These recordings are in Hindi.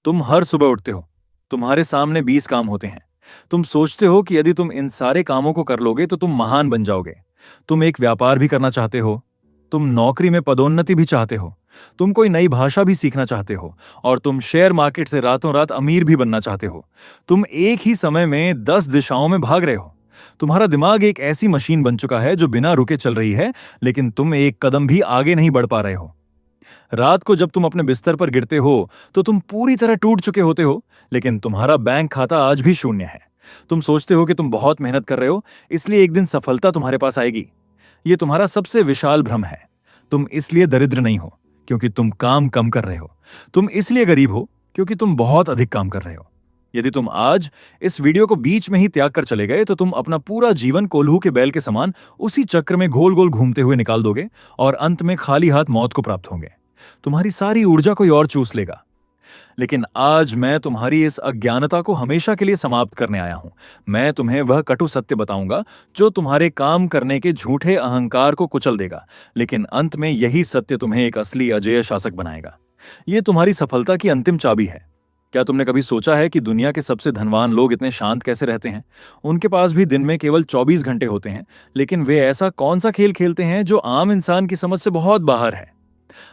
तुम हर सुबह उठते हो, तुम्हारे सामने 20 काम होते हैं। तुम सोचते हो कि यदि तुम इन सारे कामों को कर लोगे तो तुम महान बन जाओगे। तुम एक व्यापार भी करना चाहते हो, तुम नौकरी में पदोन्नति भी चाहते हो, तुम कोई नई भाषा भी सीखना चाहते हो और तुम शेयर मार्केट से रातों रात अमीर भी बनना चाहते हो। तुम एक ही समय में 10 दिशाओं में भाग रहे हो। तुम्हारा दिमाग एक ऐसी मशीन बन चुका है जो बिना रुके चल रही है, लेकिन तुम एक कदम भी आगे नहीं बढ़ पा रहे हो। रात को जब तुम अपने बिस्तर पर गिरते हो तो तुम पूरी तरह टूट चुके होते हो, लेकिन तुम्हारा बैंक खाता आज भी शून्य है। तुम सोचते हो कि तुम बहुत मेहनत कर रहे हो, इसलिए एक दिन सफलता तुम्हारे पास आएगी। ये तुम्हारा सबसे विशाल भ्रम है। तुम इसलिए दरिद्र नहीं हो क्योंकि तुम काम कम कर रहे हो। तुम इसलिए गरीब हो क्योंकि तुम बहुत अधिक काम कर रहे हो। यदि तुम आज इस वीडियो को बीच में ही त्याग कर चले गए तो तुम अपना पूरा जीवन कोल्हू के बैल के समान उसी चक्र में गोल गोल घूमते हुए निकाल दोगे और अंत में खाली हाथ मौत को प्राप्त होंगे। तुम्हारी सारी ऊर्जा कोई और चूस लेगा। लेकिन आज मैं तुम्हारी इस अज्ञानता को हमेशा के लिए समाप्त करने आया हूं। मैं तुम्हें वह कटु सत्य बताऊंगा जो तुम्हारे काम करने के झूठे अहंकार को कुचल देगा, लेकिन अंत में यही सत्य तुम्हें एक असली अजेय शासक बनाएगा। यह तुम्हारी सफलता की अंतिम चाबी है। क्या तुमने कभी सोचा है कि दुनिया के सबसे धनवान लोग इतने शांत कैसे रहते हैं? उनके पास भी दिन में केवल 24 घंटे होते हैं, लेकिन वे ऐसा कौन सा खेल खेलते हैं जो आम इंसान की समझ से बहुत बाहर है।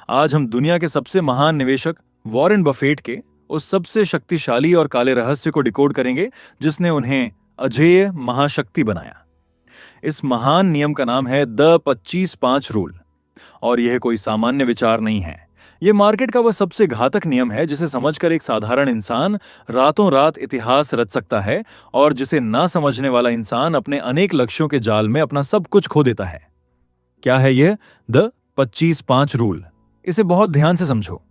आज हम दुनिया के सबसे महान निवेशक वॉरेन बफेट के उस सबसे शक्तिशाली और काले रहस्य को डिकोड करेंगे जिसने उन्हें अजेय महाशक्ति बनाया। इस महान नियम का नाम है द 25-5 रूल। और यह कोई सामान्य विचार नहीं है। यह मार्केट का वह सबसे घातक नियम है जिसे समझकर एक साधारण इंसान रातों रात इतिहास रच सकता है और जिसे ना समझने वाला इंसान अपने अनेक लक्ष्यों के जाल में अपना सब कुछ खो देता है। क्या है यह द 25-5 रूल? इसे बहुत ध्यान से समझो।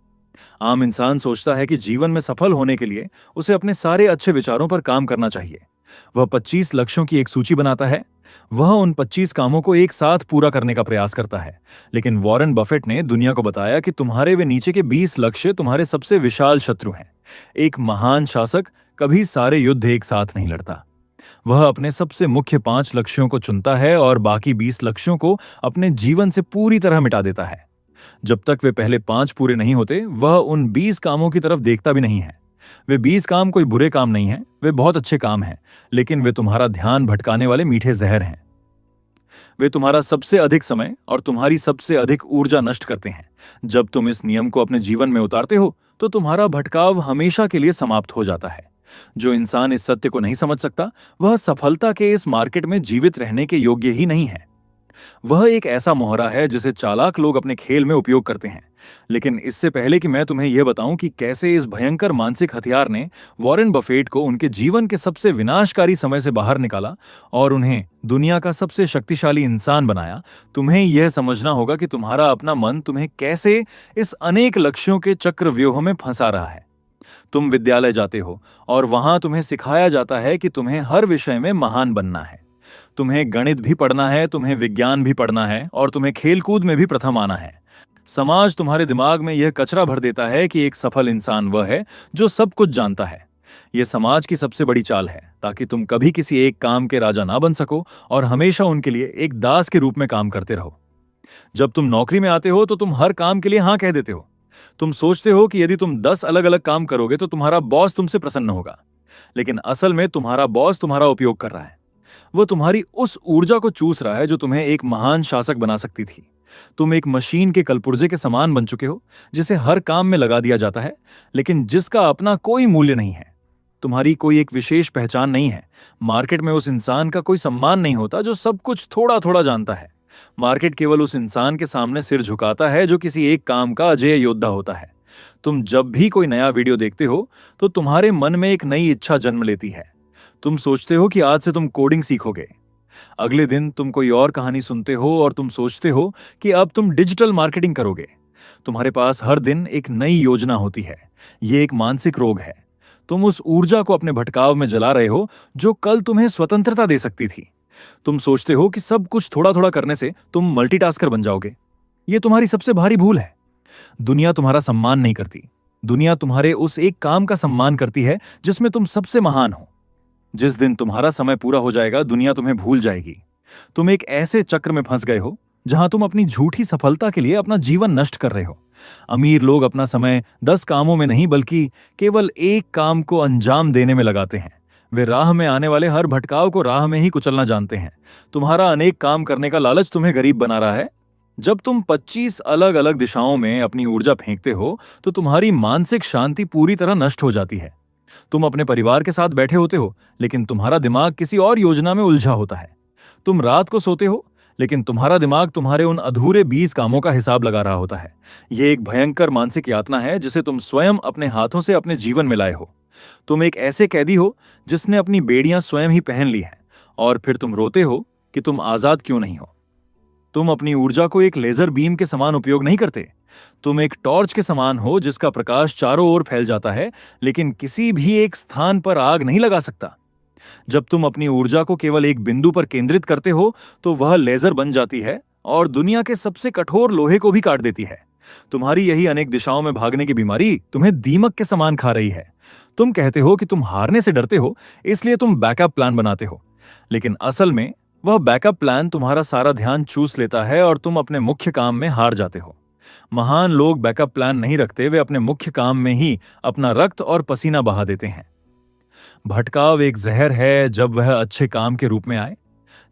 आम इंसान सोचता है कि जीवन में सफल होने के लिए उसे अपने सारे अच्छे विचारों पर काम करना चाहिए। वह 25 लक्ष्यों की एक सूची बनाता है। वह उन 25 कामों को एक साथ पूरा करने का प्रयास करता है। लेकिन वॉरेन बफेट ने दुनिया को बताया कि तुम्हारे वे नीचे के 20 लक्ष्य तुम्हारे सबसे विशाल शत्रु हैं। एक महान शासक कभी सारे युद्ध एक साथ नहीं लड़ता। वह अपने सबसे मुख्य 5 लक्ष्यों को चुनता है और बाकी 20 लक्ष्यों को अपने जीवन से पूरी तरह मिटा देता है। जब तक वे पहले 5 पूरे नहीं होते, वह उन 20 कामों की तरफ देखता भी नहीं है। वे 20 काम कोई बुरे काम नहीं हैं, वे बहुत अच्छे काम हैं, लेकिन वे तुम्हारा ध्यान भटकाने वाले मीठे जहर हैं। वे तुम्हारा सबसे अधिक समय और तुम्हारी सबसे अधिक ऊर्जा नष्ट करते हैं। जब तुम इस नियम को अपने जीवन में उतारते हो, तो तुम्हारा भटकाव हमेशा के लिए समाप्त हो जाता है। जो इंसान इस सत्य को नहीं समझ सकता, वह सफलता के इस मार्केट में जीवित रहने के योग्य ही नहीं है। वह एक ऐसा मोहरा है जिसे चालाक लोग अपने खेल में उपयोग करते हैं। लेकिन इससे पहले कि मैं तुम्हें यह बताऊं कि कैसे इस भयंकर मानसिक हथियार ने वॉरेन बफेट को उनके जीवन के सबसे विनाशकारी समय से बाहर निकाला और उन्हें दुनिया का सबसे शक्तिशाली इंसान बनाया, तुम्हें यह समझना होगा कि तुम्हारा अपना मन तुम्हें कैसे इस अनेक लक्ष्यों के चक्रव्यूह में फंसा रहा है। तुम विद्यालय जाते हो और वहां तुम्हें सिखाया जाता है कि तुम्हें हर विषय में महान बनना है। तुम्हें गणित भी पढ़ना है, तुम्हें विज्ञान भी पढ़ना है और तुम्हें खेलकूद में भी प्रथम आना है। समाज तुम्हारे दिमाग में यह कचरा भर देता है कि एक सफल इंसान वह है जो सब कुछ जानता है। यह समाज की सबसे बड़ी चाल है ताकि तुम कभी किसी एक काम के राजा ना बन सको और हमेशा उनके लिए एक दास के रूप में काम करते रहो। जब तुम नौकरी में आते हो तो तुम हर काम के लिए हाँ कह देते हो। तुम सोचते हो कि यदि तुम 10 अलग अलग काम करोगे तो तुम्हारा बॉस तुमसे प्रसन्न होगा, लेकिन असल में तुम्हारा बॉस तुम्हारा उपयोग कर रहा है। वह तुम्हारी उस ऊर्जा को चूस रहा है जो तुम्हें एक महान शासक बना सकती थी। तुम एक मशीन के कलपुर्जे के समान बन चुके हो जिसे हर काम में लगा दिया जाता है, लेकिन जिसका अपना कोई मूल्य नहीं है। तुम्हारी कोई एक विशेष पहचान नहीं है। मार्केट में उस इंसान का कोई सम्मान नहीं होता जो सब कुछ थोड़ा थोड़ा जानता है। मार्केट केवल उस इंसान के सामने सिर झुकाता है जो किसी एक काम का अजेय योद्धा होता है। तुम जब भी कोई नया वीडियो देखते हो तो तुम्हारे मन में एक नई इच्छा जन्म लेती है। तुम सोचते हो कि आज से तुम कोडिंग सीखोगे। अगले दिन तुम कोई और कहानी सुनते हो और तुम सोचते हो कि अब तुम डिजिटल मार्केटिंग करोगे। तुम्हारे पास हर दिन एक नई योजना होती है। यह एक मानसिक रोग है। तुम उस ऊर्जा को अपने भटकाव में जला रहे हो जो कल तुम्हें स्वतंत्रता दे सकती थी। तुम सोचते हो कि सब कुछ थोड़ा थोड़ा करने से तुम मल्टीटास्कर बन जाओगे। यह तुम्हारी सबसे भारी भूल है। दुनिया तुम्हारा सम्मान नहीं करती। दुनिया तुम्हारे उस एक काम का सम्मान करती है जिसमें तुम सबसे महान हो। जिस दिन तुम्हारा समय पूरा हो जाएगा, दुनिया तुम्हें भूल जाएगी। तुम एक ऐसे चक्र में फंस गए हो जहां तुम अपनी झूठी सफलता के लिए अपना जीवन नष्ट कर रहे हो। अमीर लोग अपना समय 10 कामों में नहीं बल्कि केवल एक काम को अंजाम देने में लगाते हैं। वे राह में आने वाले हर भटकाव को राह में ही कुचलना जानते हैं। तुम्हारा अनेक काम करने का लालच तुम्हें गरीब बना रहा है। जब तुम 25 अलग अलग दिशाओं में अपनी ऊर्जा फेंकते हो तो तुम्हारी मानसिक शांति पूरी तरह नष्ट हो जाती है। तुम अपने परिवार के साथ बैठे होते हो, लेकिन तुम्हारा दिमाग किसी और योजना में उलझा होता है। तुम रात को सोते हो, लेकिन तुम्हारा दिमाग तुम्हारे उन अधूरे 20 कामों का हिसाब लगा रहा होता है। यह एक भयंकर मानसिक यातना है जिसे तुम स्वयं अपने हाथों से अपने जीवन में लाए हो। तुम एक ऐसे कैदी हो जिसने अपनी बेड़ियां स्वयं ही पहन ली हैं, और फिर तुम रोते हो कि तुम आजाद क्यों नहीं हो। तुम अपनी ऊर्जा को एक लेजर बीम के समान उपयोग नहीं करते। तुम एक टॉर्च के समान हो जिसका प्रकाश चारों ओर फैल जाता है, लेकिन किसी भी एक स्थान पर आग नहीं लगा सकता। जब तुम अपनी ऊर्जा को केवल एक बिंदु पर केंद्रित करते हो तो वह लेजर बन जाती है और दुनिया के सबसे कठोर लोहे को भी काट देती है। तुम्हारी यही अनेक दिशाओं में भागने की बीमारी तुम्हें दीमक के समान खा रही है। तुम कहते हो कि तुम हारने से डरते हो, इसलिए तुम बैकअप प्लान बनाते हो, लेकिन असल में वह बैकअप प्लान तुम्हारा सारा ध्यान चूस लेता है और तुम अपने मुख्य काम में हार जाते हो। महान लोग बैकअप प्लान नहीं रखते, वे अपने मुख्य काम में ही अपना रक्त और पसीना बहा देते हैं। भटकाव एक जहर है जब वह अच्छे काम के रूप में आए।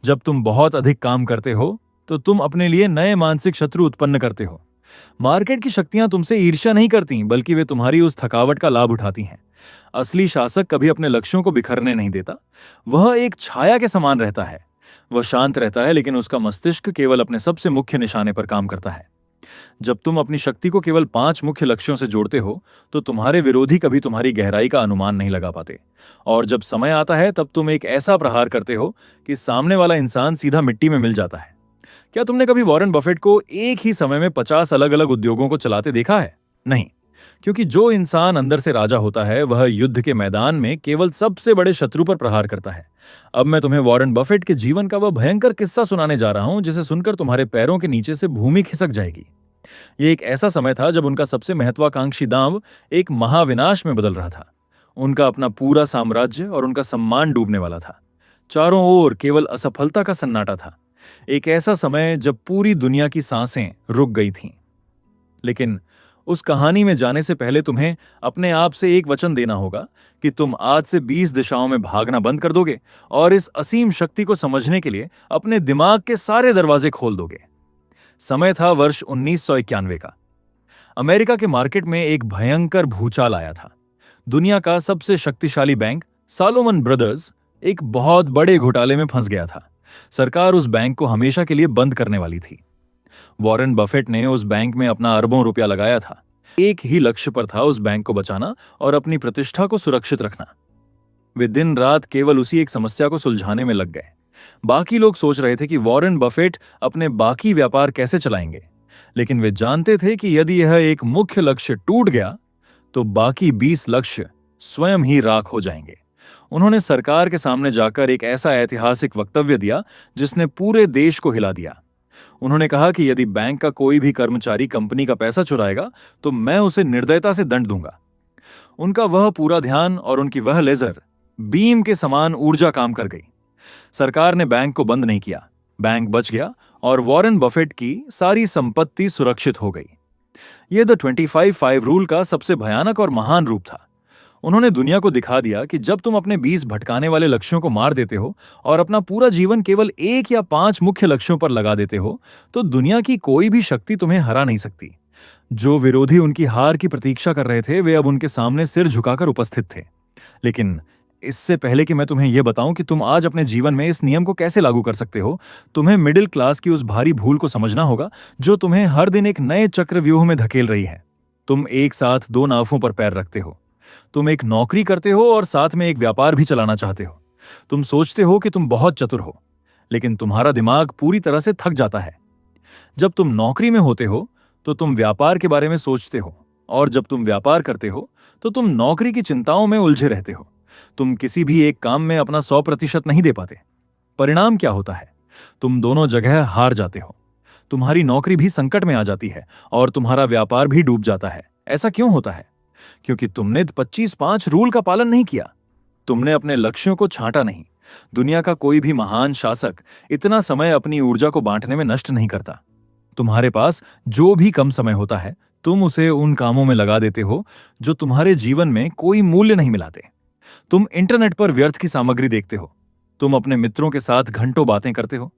जब तुम बहुत अधिक काम करते हो तो तुम अपने लिए नए मानसिक शत्रु उत्पन्न करते हो। मार्केट की शक्तियां तुमसे ईर्ष्या नहीं करती, बल्कि वे तुम्हारी उस थकावट का लाभ उठाती हैं। असली शासक कभी अपने लक्ष्यों को बिखरने नहीं देता। वह एक छाया के समान रहता है। वह शांत रहता है, लेकिन उसका मस्तिष्क केवल अपने सबसे मुख्य निशाने पर काम करता है। जब तुम अपनी शक्ति को केवल 5 मुख्य लक्ष्यों से जोड़ते हो तो तुम्हारे विरोधी कभी तुम्हारी गहराई का अनुमान नहीं लगा पाते। और जब समय आता है तब तुम एक ऐसा प्रहार करते हो कि सामने वाला इंसान सीधा मिट्टी में मिल जाता है। क्या तुमने कभी वॉरेन बफेट को एक ही समय में 50 अलग अलग उद्योगों को चलाते देखा है? नहीं, क्योंकि जो इंसान अंदर से राजा होता है वह युद्ध के मैदान में केवल सबसे बड़े शत्रु पर प्रहार करता है। अब मैं तुम्हें वॉरेन बफेट के जीवन का वह भयंकर किस्सा सुनाने जा रहा हूं जिसे सुनकर तुम्हारे पैरों के नीचे से भूमि खिसक जाएगी। यह एक ऐसा समय था जब उनका सबसे महत्वाकांक्षी दांव एक महाविनाश में बदल रहा था। उनका अपना पूरा साम्राज्य और उनका सम्मान डूबने वाला था। चारों ओर केवल असफलता का सन्नाटा था। एक ऐसा समय जब पूरी दुनिया की सांसें रुक गई थीं। लेकिन उस कहानी में जाने से पहले तुम्हें अपने आप से एक वचन देना होगा कि तुम आज से 20 दिशाओं में भागना बंद कर दोगे और इस असीम शक्ति को समझने के लिए अपने दिमाग के सारे दरवाजे खोल दोगे। समय था वर्ष 1991 का। अमेरिका के मार्केट में एक भयंकर भूचाल आया था। दुनिया का सबसे शक्तिशाली बैंक सालोमन ब्रदर्स एक बहुत बड़े घोटाले में फंस गया था। सरकार उस बैंक को हमेशा के लिए बंद करने वाली थी। वॉरेन बफेट ने उस बैंक में अपना अरबों रुपया लगाया था। एक ही लक्ष्य पर था, उस बैंक को बचाना और अपनी प्रतिष्ठा को सुरक्षित रखना। वे दिन रात केवल उसी एक समस्या को सुलझाने में लग गए। बाकी लोग सोच रहे थे कि वॉरेन बफेट अपने बाकी व्यापार कैसे चलाएंगे, लेकिन वे जानते थे कि यदि यह एक मुख्य लक्ष्य टूट गया तो बाकी 20 लक्ष्य स्वयं ही राख हो जाएंगे। उन्होंने सरकार के सामने जाकर एक ऐसा ऐतिहासिक वक्तव्य दिया जिसने पूरे देश को हिला दिया। उन्होंने कहा कि यदि बैंक का कोई भी कर्मचारी कंपनी का पैसा चुराएगा तो मैं उसे निर्दयता से दंड दूंगा। उनका वह पूरा ध्यान और उनकी वह लेजर बीम के समान ऊर्जा काम कर गई। सरकार ने बैंक को बंद नहीं किया, बैंक बच गया और वॉरेन बफेट की सारी संपत्ति सुरक्षित हो गई। यह द 25-5 रूल का सबसे भयानक और महान रूप था। उन्होंने दुनिया को दिखा दिया कि जब तुम अपने 20 भटकाने वाले लक्ष्यों को मार देते हो और अपना पूरा जीवन केवल 1 या 5 मुख्य लक्ष्यों पर लगा देते हो तो दुनिया की कोई भी शक्ति तुम्हें हरा नहीं सकती। जो विरोधी उनकी हार की प्रतीक्षा कर रहे थे वे अब उनके सामने सिर झुकाकर उपस्थित थे। लेकिन इससे पहले कि मैं तुम्हें यह बताऊं कि तुम आज अपने जीवन में इस नियम को कैसे लागू कर सकते हो, तुम्हें मिडिल क्लास की उस भारी भूल को समझना होगा जो तुम्हें हर दिन एक नए चक्रव्यूह में धकेल रही है। तुम एक साथ 2 नावों पर पैर रखते हो। तुम एक नौकरी करते हो और साथ में एक व्यापार भी चलाना चाहते हो। तुम सोचते हो कि तुम बहुत चतुर हो, लेकिन तुम्हारा दिमाग पूरी तरह से थक जाता है। जब तुम नौकरी में होते हो तो तुम व्यापार के बारे में सोचते हो, और जब तुम व्यापार करते हो तो तुम नौकरी की चिंताओं में उलझे रहते हो। तुम किसी भी एक काम में अपना 100% नहीं दे पाते। परिणाम क्या होता है? तुम दोनों जगह हार जाते हो। तुम्हारी नौकरी भी संकट में आ जाती है और तुम्हारा व्यापार भी डूब जाता है। ऐसा क्यों होता है? क्योंकि तुमने 25-5 रूल का पालन नहीं किया। तुमने अपने लक्ष्यों को छांटा नहीं, दुनिया का कोई भी महान शासक इतना समय अपनी ऊर्जा को बांटने में नष्ट नहीं करता। तुम्हारे पास जो भी कम समय होता है, तुम उसे उन कामों में लगा देते हो जो तुम्हारे जीवन में कोई मूल्य नहीं मिलाते। तुम इंटरनेट पर व्यर्थ की सामग्री देखते हो। तुम अपने मित्रों के साथ घंटों बातें करते हो।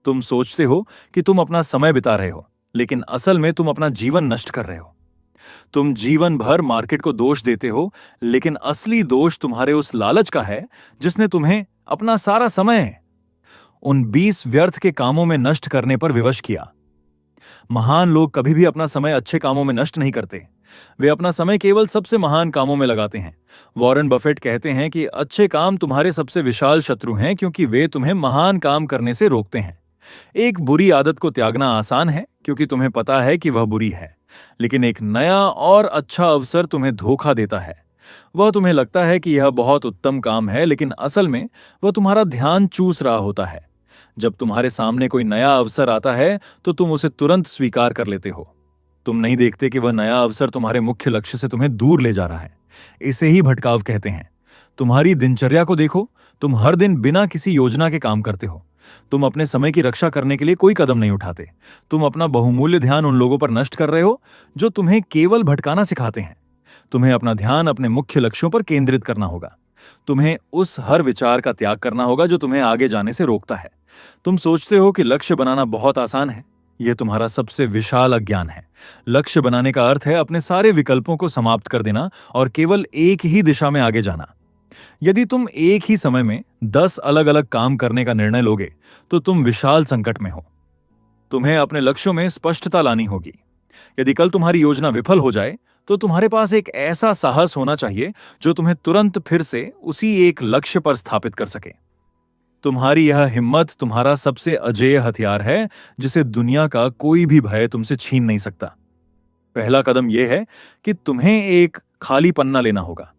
तुम सोचते हो कि तुम अपना समय बिता रहे हो, लेकिन असल में तुम अपना जीवन नष्ट कर रहे हो। तुम जीवन भर मार्केट को दोष देते हो, लेकिन असली दोष तुम्हारे उस लालच का है जिसने तुम्हें अपना सारा समय उन 20 व्यर्थ के कामों में नष्ट करने पर विवश किया। महान लोग कभी भी अपना समय अच्छे कामों में नष्ट नहीं करते। वे अपना समय केवल सबसे महान कामों में लगाते हैं। वॉरेन बफेट कहते हैं कि अच्छे काम तुम्हारे सबसे विशाल शत्रु हैं, क्योंकि वे तुम्हें महान काम करने से रोकते हैं। एक बुरी आदत को त्यागना आसान है, क्योंकि तुम्हें पता है कि वह बुरी है, लेकिन एक नया और अच्छा अवसर तुम्हें धोखा देता है। वह तुम्हें लगता है कि यह बहुत उत्तम काम है, लेकिन असल में वह तुम्हारा ध्यान चूस रहा होता है। जब तुम्हारे सामने कोई नया अवसर आता है तो तुम उसे तुरंत स्वीकार कर लेते हो। तुम नहीं देखते कि वह नया अवसर तुम्हारे मुख्य लक्ष्य से तुम्हें दूर ले जा रहा है। इसे ही भटकाव कहते हैं। तुम्हारी दिनचर्या को देखो। तुम हर दिन बिना किसी योजना के काम करते हो। तुम अपने समय की रक्षा करने के लिए कोई कदम नहीं उठाते। तुम अपना बहुमूल्य ध्यान उन लोगों पर नष्ट कर रहे हो जो तुम्हें केवल भटकाना सिखाते हैं। तुम्हें अपना ध्यान अपने मुख्य लक्ष्यों पर केंद्रित करना होगा। तुम्हें उस हर विचार का त्याग करना होगा जो तुम्हें आगे जाने से रोकता है। तुम सोचते हो कि लक्ष्य बनाना बहुत आसान है। यह तुम्हारा सबसे विशाल अज्ञान है। लक्ष्य बनाने का अर्थ है अपने सारे विकल्पों को समाप्त कर देना और केवल एक ही दिशा में आगे जाना। यदि तुम एक ही समय में 10 अलग अलग काम करने का निर्णय लोगे तो तुम विशाल संकट में हो। तुम्हें अपने लक्ष्यों में स्पष्टता लानी होगी। यदि कल तुम्हारी योजना विफल हो जाए तो तुम्हारे पास एक ऐसा साहस होना चाहिए जो तुम्हें तुरंत फिर से उसी एक लक्ष्य पर स्थापित कर सके। तुम्हारी यह हिम्मत तुम्हारा सबसे अजेय हथियार है, जिसे दुनिया का कोई भी भय तुमसे छीन नहीं सकता। पहला कदम यह है कि तुम्हें एक खाली पन्ना लेना होगा।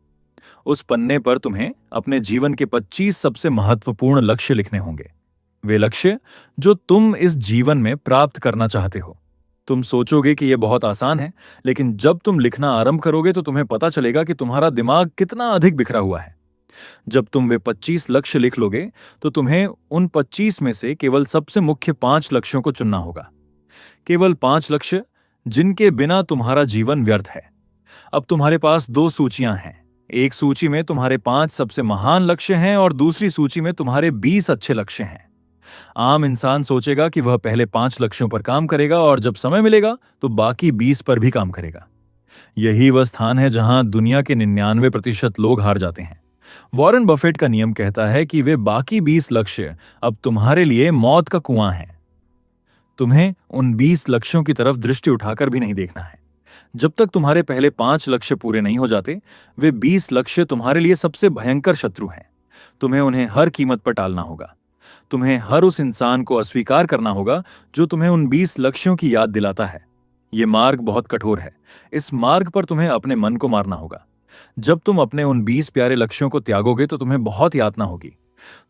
उस पन्ने पर तुम्हें अपने जीवन के 25 सबसे महत्वपूर्ण लक्ष्य लिखने होंगे। वे लक्ष्य जो तुम इस जीवन में प्राप्त करना चाहते हो। तुम सोचोगे कि यह बहुत आसान है, लेकिन जब तुम लिखना आरंभ करोगे तो तुम्हें पता चलेगा कि तुम्हारा दिमाग कितना अधिक बिखरा हुआ है। जब तुम वे 25 लक्ष्य लिख लोगे तो तुम्हें उन 25 में से केवल सबसे मुख्य 5 लक्ष्यों को चुनना होगा। केवल 5 लक्ष्य जिनके बिना तुम्हारा जीवन व्यर्थ है। अब तुम्हारे पास 2 सूचियां हैं। एक सूची में तुम्हारे 5 सबसे महान लक्ष्य हैं और दूसरी सूची में तुम्हारे 20 अच्छे लक्ष्य हैं। आम इंसान सोचेगा कि वह पहले 5 लक्ष्यों पर काम करेगा और जब समय मिलेगा तो बाकी 20 पर भी काम करेगा। यही वह स्थान है जहां दुनिया के 99% लोग हार जाते हैं। वॉरेन बफेट का नियम कहता है कि वे बाकी 20 लक्ष्य अब तुम्हारे लिए मौत का कुआं है। तुम्हें उन 20 लक्ष्यों की तरफ दृष्टि उठाकर भी नहीं देखना है। जब तक तुम्हारे पहले 5 लक्ष्य पूरे नहीं हो जाते, वे 20 लक्ष्य तुम्हारे लिए सबसे भयंकर शत्रु हैं। तुम्हें उन्हें हर कीमत पर टालना होगा। तुम्हें हर उस इंसान को अस्वीकार करना होगा जो तुम्हें उन 20 लक्ष्यों की याद दिलाता है। यह मार्ग बहुत कठोर है। इस मार्ग पर तुम्हें अपने मन को मारना होगा। जब तुम अपने उन 20 प्यारे लक्ष्यों को त्यागोगे तो तुम्हें बहुत यातना होगी।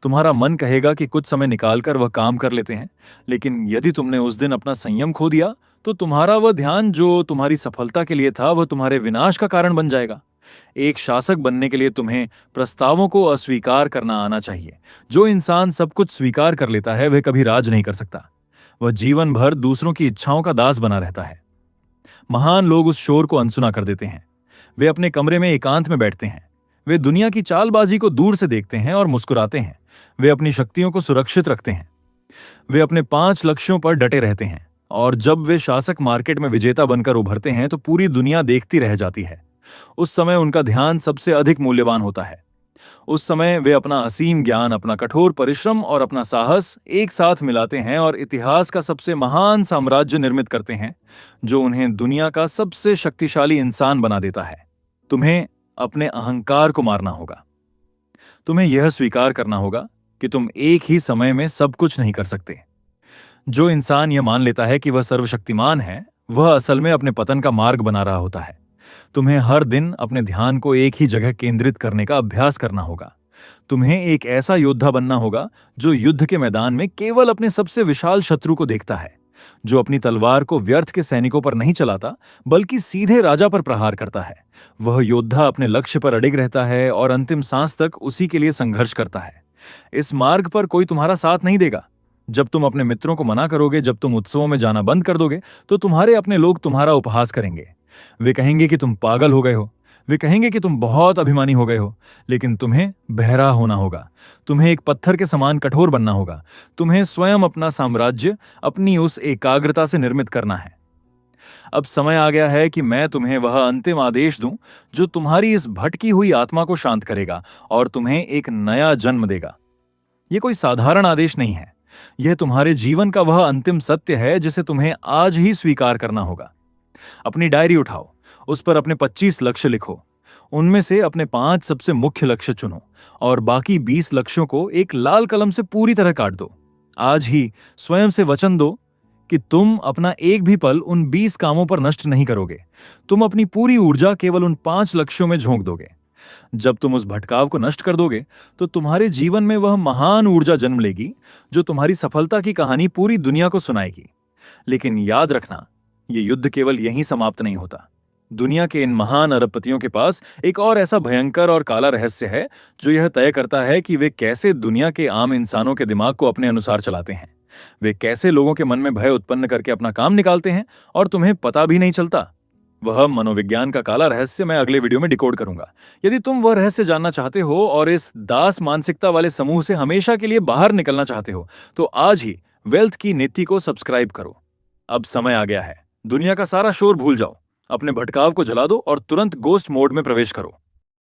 तुम्हारा मन कहेगा कि कुछ समय निकालकर वह काम कर लेते हैं, लेकिन यदि तुमने उस दिन अपना संयम खो दिया तो तुम्हारा वह ध्यान जो तुम्हारी सफलता के लिए था, वह तुम्हारे विनाश का कारण बन जाएगा। एक शासक बनने के लिए तुम्हें प्रस्तावों को अस्वीकार करना आना चाहिए। जो इंसान सब कुछ स्वीकार कर लेता है वह कभी राज नहीं कर सकता। वह जीवन भर दूसरों की इच्छाओं का दास बना रहता है। महान लोग उस शोर को अनसुना कर देते हैं। वे अपने कमरे में एकांत में बैठते हैं। वे दुनिया की चालबाजी को दूर से देखते हैं और मुस्कुराते हैं। वे अपनी शक्तियों को सुरक्षित रखते हैं। वे अपने 5 लक्ष्यों पर डटे रहते हैं और जब वे शासक मार्केट में विजेता बनकर उभरते हैं तो पूरी दुनिया देखती रह जाती है। उस समय उनका ध्यान सबसे अधिक मूल्यवान होता है। उस समय वे अपना असीम ज्ञान, अपना कठोर परिश्रम और अपना साहस एक साथ मिलाते हैं और इतिहास का सबसे महान साम्राज्य निर्मित करते हैं, जो उन्हें दुनिया का सबसे शक्तिशाली इंसान बना देता है। तुम्हें अपने अहंकार को मारना होगा। तुम्हें यह स्वीकार करना होगा कि तुम एक ही समय में सब कुछ नहीं कर सकते। जो इंसान यह मान लेता है कि वह सर्वशक्तिमान है, वह असल में अपने पतन का मार्ग बना रहा होता है। तुम्हें हर दिन अपने ध्यान को एक ही जगह केंद्रित करने का अभ्यास करना होगा। तुम्हें एक ऐसा योद्धा बनना होगा जो युद्ध के मैदान में केवल अपने सबसे विशाल शत्रु को देखता है, जो अपनी तलवार को व्यर्थ के सैनिकों पर नहीं चलाता बल्कि सीधे राजा पर प्रहार करता है। वह योद्धा अपने लक्ष्य पर अडिग रहता है और अंतिम सांस तक उसी के लिए संघर्ष करता है। इस मार्ग पर कोई तुम्हारा साथ नहीं देगा। जब तुम अपने मित्रों को मना करोगे, जब तुम उत्सवों में जाना बंद कर दोगे, तो तुम्हारे अपने लोग तुम्हारा उपहास करेंगे। वे कहेंगे कि तुम पागल हो गए हो। वे कहेंगे कि तुम बहुत अभिमानी हो गए हो। लेकिन तुम्हें बहरा होना होगा। तुम्हें एक पत्थर के समान कठोर बनना होगा। तुम्हें स्वयं अपना साम्राज्य अपनी उस एकाग्रता से निर्मित करना है। अब समय आ गया है कि मैं तुम्हें वह अंतिम आदेश दूं जो तुम्हारी इस भटकी हुई आत्मा को शांत करेगा और तुम्हें एक नया जन्म देगा। यह कोई साधारण आदेश नहीं है। यह तुम्हारे जीवन का वह अंतिम सत्य है जिसे तुम्हें आज ही स्वीकार करना होगा। अपनी डायरी उठाओ, उस पर अपने 25 लक्ष्य लिखो। उनमें से अपने 5 सबसे मुख्य लक्ष्य चुनो और बाकी 20 लक्ष्यों को एक लाल कलम से पूरी तरह काट दो। आज ही स्वयं से वचन दो कि तुम अपना एक भी पल उन 20 कामों पर नष्ट नहीं करोगे। तुम अपनी पूरी ऊर्जा केवल उन 5 लक्ष्यों में झोंक दोगे। जब तुम उस भटकाव को नष्ट कर दोगे, तो तुम्हारे जीवन में वह महान ऊर्जा जन्म लेगी जो तुम्हारी सफलता की कहानी पूरी दुनिया को सुनाएगी। लेकिन याद रखना, यह युद्ध केवल यहीं समाप्त नहीं होता। दुनिया के इन महान अरबपतियों के पास एक और ऐसा भयंकर और काला रहस्य है जो यह तय करता है कि वे कैसे दुनिया के आम इंसानों के दिमाग को अपने अनुसार चलाते हैं। वे कैसे लोगों के मन में भय उत्पन्न करके अपना काम निकालते हैं और तुम्हें पता भी नहीं चलता। वह मनोविज्ञान का काला रहस्य मैं अगले वीडियो में डिकोड करूंगा। यदि तुम वह रहस्य जानना चाहते हो और इस दास मानसिकता वाले समूह से हमेशा के लिए बाहर निकलना चाहते हो, तो आज ही वेल्थ की नीति को सब्सक्राइब करो। अब समय आ गया है। दुनिया का सारा शोर भूल जाओ, अपने भटकाव को जला दो और तुरंत गोस्ट मोड में प्रवेश करो।